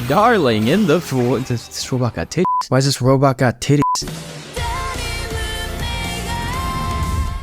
Darling in the this robot got titties. Why is this robot got titties?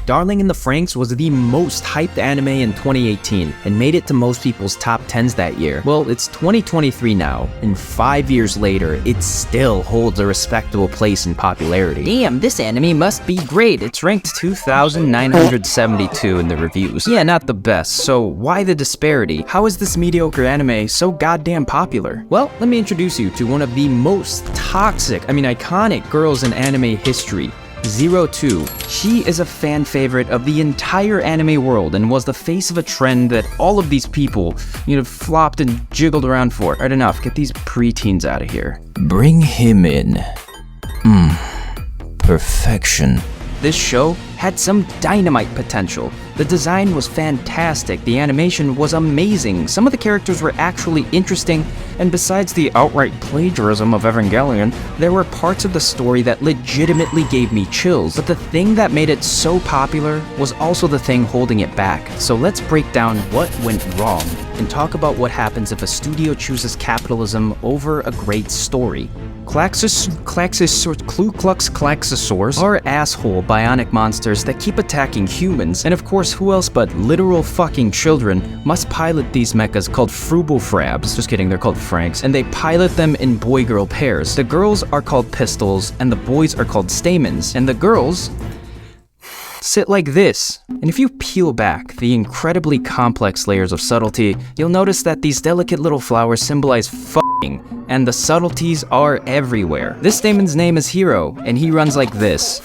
Darling in the Franxx was the most hyped anime in 2018 and made it to most people's top 10s that year. Well, it's 2023 now, and 5 years later, it still holds a respectable place in popularity. Damn, this anime must be great. It's ranked 2,972 in the reviews. Yeah, not the best, so why the disparity? How is this mediocre anime so goddamn popular? Well, let me introduce you to one of the most iconic girls in anime history. 02. She is a fan favorite of the entire anime world and was the face of a trend that all of these people, flopped and jiggled around for. Alright, enough. Get these preteens out of here. Bring him in. Perfection. This show had some dynamite potential. The design was fantastic, the animation was amazing, some of the characters were actually interesting, and besides the outright plagiarism of Evangelion, there were parts of the story that legitimately gave me chills. But the thing that made it so popular was also the thing holding it back. So let's break down what went wrong and talk about what happens if a studio chooses capitalism over a great story. Ku Klux Klaxosaurs are asshole bionic monsters that keep attacking humans, and of course who else but literal fucking children must pilot these mechas called Frabs. Just kidding, they're called Franxx, and they pilot them in boy-girl pairs. The girls are called pistols, and the boys are called stamens, and the girls sit like this. And if you peel back the incredibly complex layers of subtlety, you'll notice that these delicate little flowers symbolize f***ing, and the subtleties are everywhere. This stamen's name is Hiro, and he runs like this.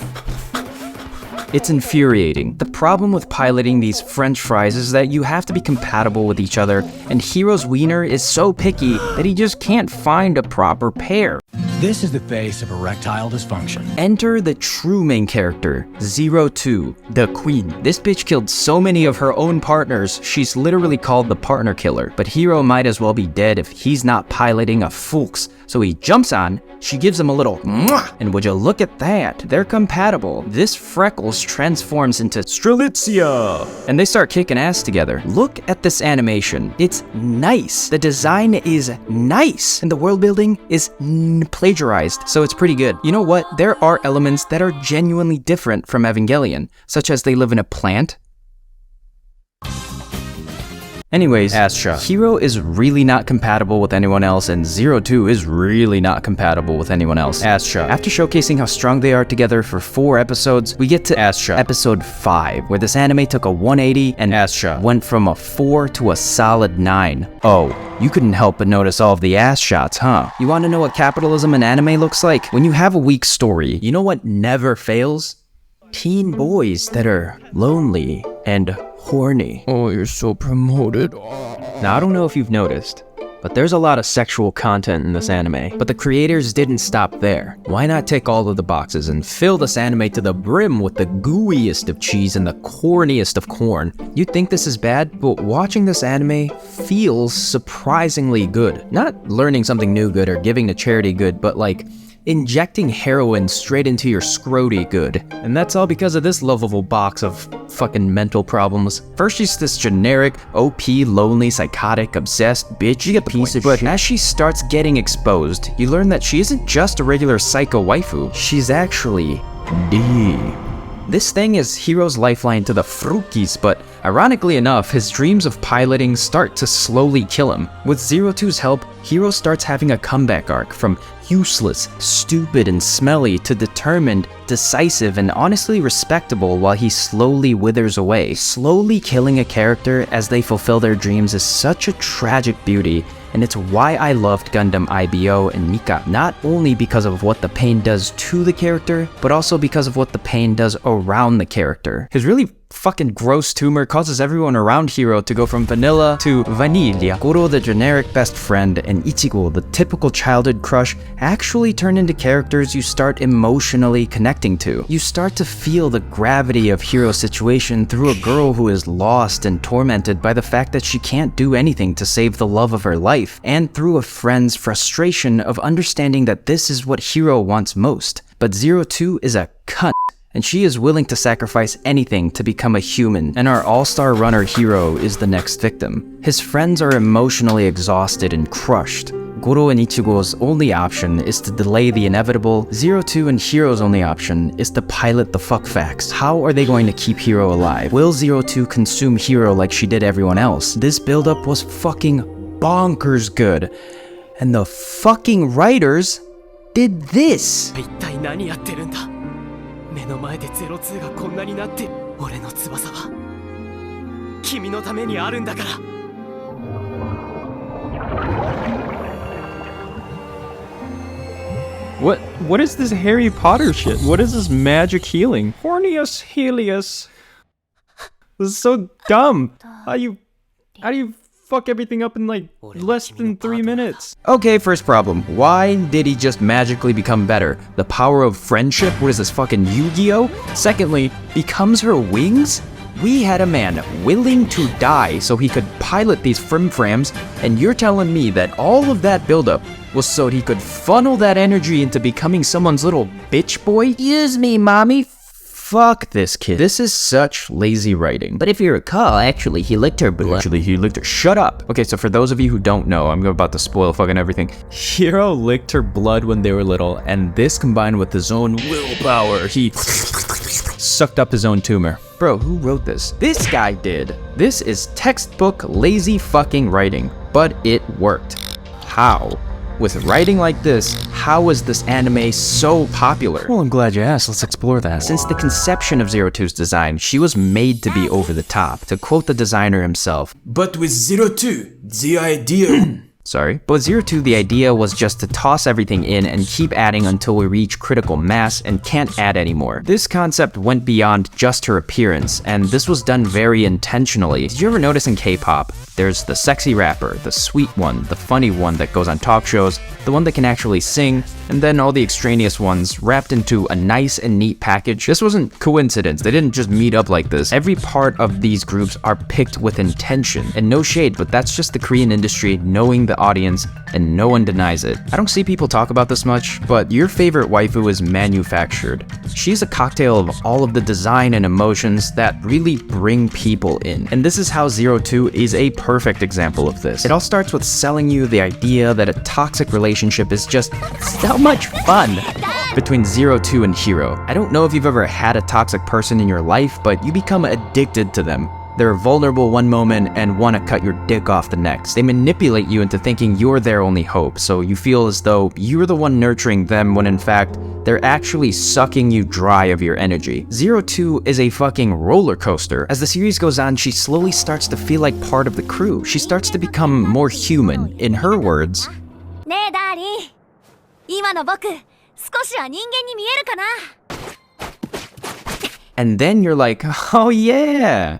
It's infuriating. The problem with piloting these french fries is that you have to be compatible with each other, and Hiro's wiener is so picky that he just can't find a proper pair. This is the face of erectile dysfunction. Enter the true main character, 02, the queen. This bitch killed so many of her own partners, she's literally called the partner killer. But Hiro might as well be dead if he's not piloting a Fuchs. So he jumps on, she gives him a little mwah, and would you look at that, they're compatible. This Freckles transforms into Strelitzia, and they start kicking ass together. Look at this animation, it's nice. The design is nice, and the world building is plagiarized, so it's pretty good. You know what, there are elements that are genuinely different from Evangelion, such as they live in a plant. Anyways, Hiro is really not compatible with anyone else, and 02 is really not compatible with anyone else. After showcasing how strong they are together for 4 episodes, we get to episode 5, where this anime took a 180 and went from a 4 to a solid 9. Oh, you couldn't help but notice all of the ass shots, huh? You want to know what capitalism in anime looks like? When you have a weak story, you know what never fails? Teen boys that are lonely and horny. Oh, you're so promoted. Now, I don't know if you've noticed, but there's a lot of sexual content in this anime. But the creators didn't stop there. Why not tick all of the boxes and fill this anime to the brim with the gooeyest of cheese and the corniest of corn? You'd think this is bad, but watching this anime feels surprisingly good. Not learning something new good or giving to charity good, but like injecting heroin straight into your scroty good. And that's all because of this lovable box of fucking mental problems. First she's this generic, OP, lonely, psychotic, obsessed bitch, you get the piece of shit. But as she starts getting exposed, you learn that she isn't just a regular psycho waifu, she's actually D. This thing is Hiro's lifeline to the Frukis, but ironically enough, his dreams of piloting start to slowly kill him. With 02's help, Hiro starts having a comeback arc from useless, stupid, and smelly to determined, decisive, and honestly respectable while he slowly withers away. Slowly killing a character as they fulfill their dreams is such a tragic beauty, and it's why I loved Gundam IBO and Mika, not only because of what the pain does to the character, but also because of what the pain does around the character. His really fucking gross tumor causes everyone around Hiro to go from vanilla to vanilla. Goro, the generic best friend, and Ichigo, the typical childhood crush, actually turn into characters you start emotionally connecting to. You start to feel the gravity of Hiro's situation through a girl who is lost and tormented by the fact that she can't do anything to save the love of her life, and through a friend's frustration of understanding that this is what Hiro wants most. But 02 is a cunt, and she is willing to sacrifice anything to become a human, and our all-star runner Hiro is the next victim. His friends are emotionally exhausted and crushed. Goro and Ichigo's only option is to delay the inevitable. 02 and Hiro's only option is to pilot the fuck facts. How are they going to keep Hiro alive? Will 02 consume Hiro like she did everyone else? This buildup was fucking bonkers good. And the fucking writers did this. 一体何やってるんだ。目の前で02がこんなになって、俺の翼は君のためにあるんだから。What is this Harry Potter shit? What is this magic healing? Hornius Helius. This is so dumb. How do you fuck everything up in like less than 3 minutes? Okay, first problem. Why did he just magically become better? The power of friendship? What is this, fucking Yu-Gi-Oh? Secondly, becomes her wings? We had a man willing to die so he could pilot these frimframs, and you're telling me that all of that buildup was so he could funnel that energy into becoming someone's little bitch boy? Use me, mommy. Fuck this kid. This is such lazy writing. But if you recall, actually, he licked her blood. Shut up. Okay, so for those of you who don't know, I'm about to spoil fucking everything. Hiro licked her blood when they were little, and this combined with his own willpower, he sucked up his own tumor. Bro, who wrote this? This guy did. This is textbook lazy fucking writing, but it worked. How? With writing like this, how is this anime so popular? Well, I'm glad you asked. Let's explore that. Since the conception of 02's design, she was made to be over the top. To quote the designer himself, But with 02, the idea... Sorry. But 02, the idea was just to toss everything in and keep adding until we reach critical mass and can't add anymore. This concept went beyond just her appearance, and this was done very intentionally. Did you ever notice in K-pop, there's the sexy rapper, the sweet one, the funny one that goes on talk shows, the one that can actually sing, and then all the extraneous ones wrapped into a nice and neat package? This wasn't coincidence. They didn't just meet up like this. Every part of these groups are picked with intention. And no shade, but that's just the Korean industry knowing the audience, and no one denies it. I don't see people talk about this much, but your favorite waifu is manufactured. She's a cocktail of all of the design and emotions that really bring people in. And this is how 02 is a perfect example of this. It all starts with selling you the idea that a toxic relationship is just so much fun between 02 and Hiro. I don't know if you've ever had a toxic person in your life, but you become addicted to them. They're vulnerable one moment and want to cut your dick off the next. They manipulate you into thinking you're their only hope, so you feel as though you're the one nurturing them when in fact, they're actually sucking you dry of your energy. 02 is a fucking roller coaster. As the series goes on, she slowly starts to feel like part of the crew. She starts to become more human. In her words, ねえダーリン、今の僕、少しは人間に見えるかな? and then you're like, oh yeah!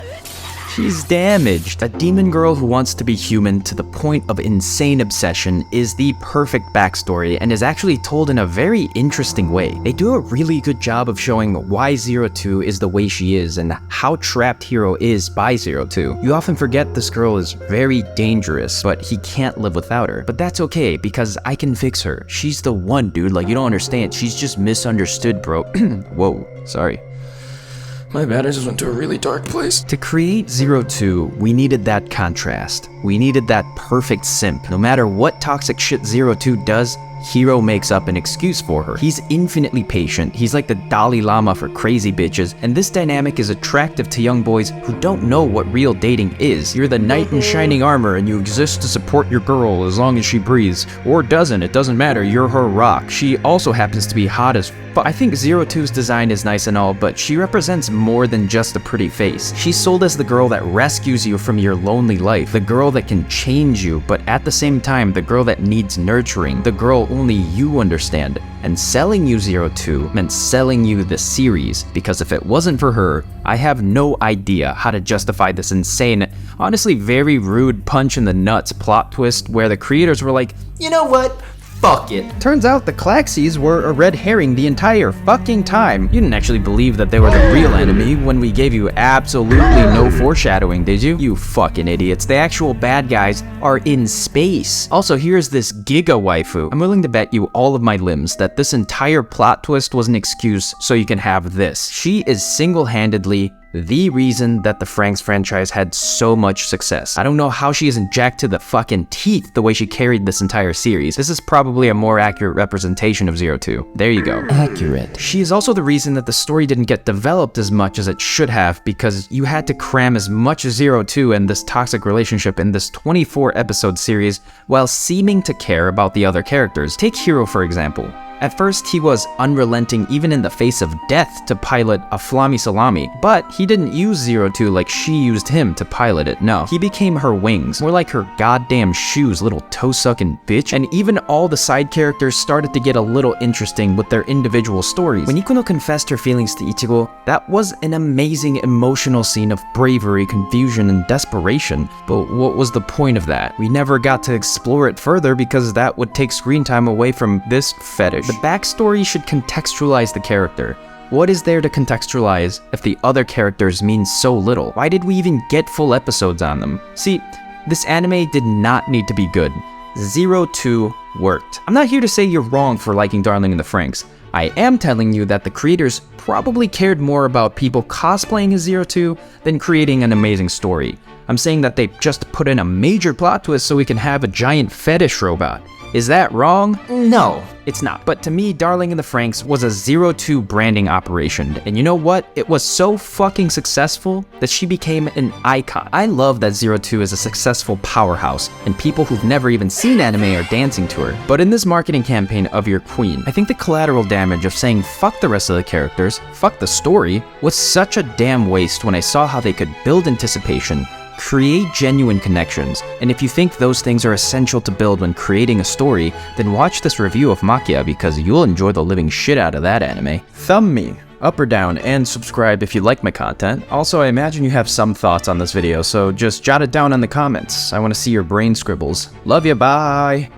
She's damaged. A demon girl who wants to be human to the point of insane obsession is the perfect backstory and is actually told in a very interesting way. They do a really good job of showing why 02 is the way she is and how trapped Hiro is by 02. You often forget this girl is very dangerous, but he can't live without her. But that's okay, because I can fix her. She's the one, dude. Like, you don't understand. She's just misunderstood, bro. Whoa, sorry. My bad, I just went to a really dark place. To create 02, we needed that contrast. We needed that perfect simp. No matter what toxic shit 02 does, Hiro makes up an excuse for her. He's infinitely patient. He's like the Dalai Lama for crazy bitches, and this dynamic is attractive to young boys who don't know what real dating is. You're the knight in shining armor and you exist to support your girl as long as she breathes. Or doesn't, it doesn't matter, you're her rock. She also happens to be hot as fuck. I think 02's design is nice and all, but she represents more than just a pretty face. She's sold as the girl that rescues you from your lonely life, the girl that can change you, but at the same time, the girl that needs nurturing, the girl only you understand. And selling you 02 meant selling you the series, because if it wasn't for her, I have no idea how to justify this insane, honestly very rude punch in the nuts plot twist where the creators were like, you know what? Fuck it. Turns out the Klaxes were a red herring the entire fucking time. You didn't actually believe that they were the real enemy when we gave you absolutely no foreshadowing, did you? You fucking idiots. The actual bad guys are in space. Also, here's this giga waifu. I'm willing to bet you all of my limbs that this entire plot twist was an excuse so you can have this. She is single-handedly the reason that the Franxx franchise had so much success. I don't know how she isn't jacked to the fucking teeth the way she carried this entire series. This is probably a more accurate representation of 02. There you go. Accurate. She is also the reason that the story didn't get developed as much as it should have, because you had to cram as much as 02 and this toxic relationship in this 24 episode series while seeming to care about the other characters. Take Hiro for example. At first, he was unrelenting even in the face of death to pilot a Flammy Salami, but he didn't use 02 like she used him to pilot it, no. He became her wings, more like her goddamn shoes, little toe-sucking bitch, and even all the side characters started to get a little interesting with their individual stories. When Ikuno confessed her feelings to Ichigo, that was an amazing emotional scene of bravery, confusion, and desperation, but what was the point of that? We never got to explore it further because that would take screen time away from this fetish. The backstory should contextualize the character. What is there to contextualize if the other characters mean so little? Why did we even get full episodes on them? See, this anime did not need to be good. 02 worked. I'm not here to say you're wrong for liking Darling in the Franxx. I am telling you that the creators probably cared more about people cosplaying as 02 than creating an amazing story. I'm saying that they just put in a major plot twist so we can have a giant fetish robot. Is that wrong? No, it's not. But to me, Darling in the Franxx was a 02 branding operation. And you know what? It was so fucking successful that she became an icon. I love that 02 is a successful powerhouse, and people who've never even seen anime are dancing to her. But in this marketing campaign of your queen, I think the collateral damage of saying fuck the rest of the characters, fuck the story, was such a damn waste when I saw how they could build anticipation, create genuine connections, and if you think those things are essential to build when creating a story, then watch this review of Makia because you'll enjoy the living shit out of that anime. Thumb me up or down and subscribe if you like my content. Also, I imagine you have some thoughts on this video, so just jot it down in the comments. I want to see your brain scribbles. Love ya, bye!